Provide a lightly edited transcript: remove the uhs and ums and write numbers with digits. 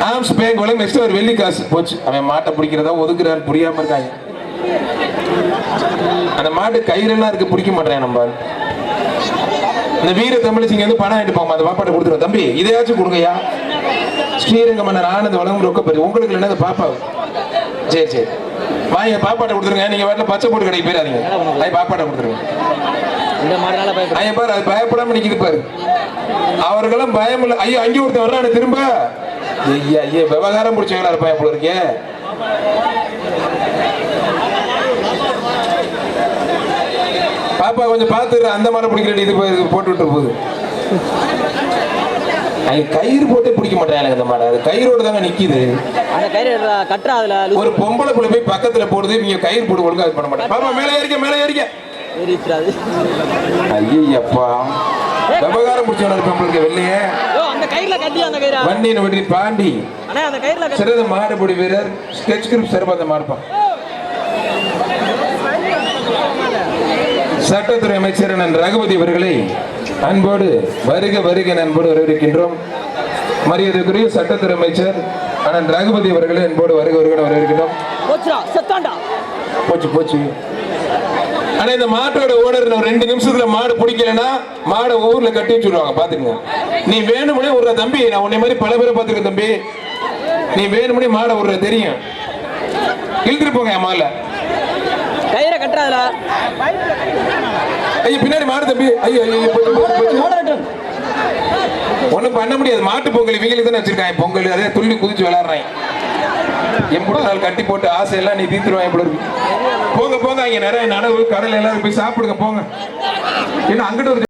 Arms பேங்கோல next ஒரு வெள்ளி காசு போச்சு. அவன் மாட்டை பிடிக்கிறதா ஒதுக்குறான்னு புரியாம இருக்காங்க. அந்த மாட்டு கயிறெல்லாம் இருக்கு, பிடிக்க மாட்டேன். நம்ம இந்த வீர தமிழச்சிங்க வந்து பணம் ஆயிட்டு போமா, அந்த பாப்பாட்ட கொடுத்துருவோம். தம்பி இதையாச்சும் கொடுங்கய்யா. ஸ்ரீரங்க மன்னர் ஆனந்த வளம் ரொக்க பெரிய உங்களுக்கு என்ன பாப்பா. சரி சரி வாங்க, பாப்பாட்ட கொடுத்துருங்க. நீங்க வீட்டில் பச்சை போட்டு கடைக்கு போயிடாதீங்க. பாப்பாட்ட கொடுத்துருங்க. ஐயா பாரு, அது பயப்படாம நிக்குது பாரு. அவர்களும் பயம் இல்லை. ஐயோ அங்கே ஒருத்தர் வர்றானு திரும்ப. ஐயா ஐயா விவகாரம் பிடிச்சவங்களா இருப்பா போல இருக்கே. பாப்பா கொஞ்சம் பார்த்துடுற, அந்த மாதிரி பிடிக்கிற இது போட்டு விட்டு போகுது. கயிறு போட்டே பிடிக்க மாட்டேன் எனக்கு இந்த மாடை. அது கயிறோடு தாங்க நிக்குது. அந்த கயிறு கட்டுறா. அதுல ஒரு பொம்பளை புள்ள போய் பக்கத்துல போடுது, இவங்க கயிறு போட்டு ஒழுங்கா அது பண்ண மாட்டேன். பாப்பா மேலே ஏறிக்க, மேலே ஏறிக்க. ஐயப்பா விவகாரம் பிடிச்சவன இருப்பேன் வெள்ளையே. வண்டியின் வெற்றி பாண்டி சிறந்த மாடுபிடி வீரர் ஸ்கெட்ச் குரூப் சிறப்பாக மாடுப்பான். சட்டத்துறை அமைச்சர் அண்ணன் ரகுபதி அவர்களை அன்போடு வருக வருக அன்போடு வரவேற்கின்றோம். மரியாதைக்குரிய சட்டத்துறை அமைச்சர் அண்ணன் ரகுபதி அவர்களை அன்போடு வருக வருக வரவேற்கின்றோம். போச்சு போச்சு. ஆனா இந்த மாட்டோட ஓனர் 2 நிமிஷத்துல மாடு பிடிக்கலன்னா மாடை ஊர்ல கட்டி வச்சுருவாங்க. பாத்துக்கங்க. நீ வேணும்னே ஒரு தம்பி, நான் உன்னை மாதிரி பல பேரை பாத்துருக்கேன் தம்பி. நீ வேணும்னே மாடை விடுற தெரியும், இழுத்துட்டு போங்க என் மாலை கயிறை கட்டுறாதுல. ஐயோ பின்னாடி மாடு தம்பி. ஐயோ ஒண்ணும் பண்ண முடியாது. மாட்டு பொங்கல் இவங்களுக்கு தானே வச்சிருக்காங்க. பொங்கல் அதே துள்ளி குதிச்சு விளையாடுறாங்க. எம்பூட நாள் கட்டி போட்டு ஆசையெல்லாம் நீ தீர்த்துருவாங்க போல இருக்கு. போங்க போங்க, அங்க நிறைய நடவு கடல் எல்லாரும் போய் சாப்பிடுங்க போங்க. ஏன்னா அங்கிட்ட ஒரு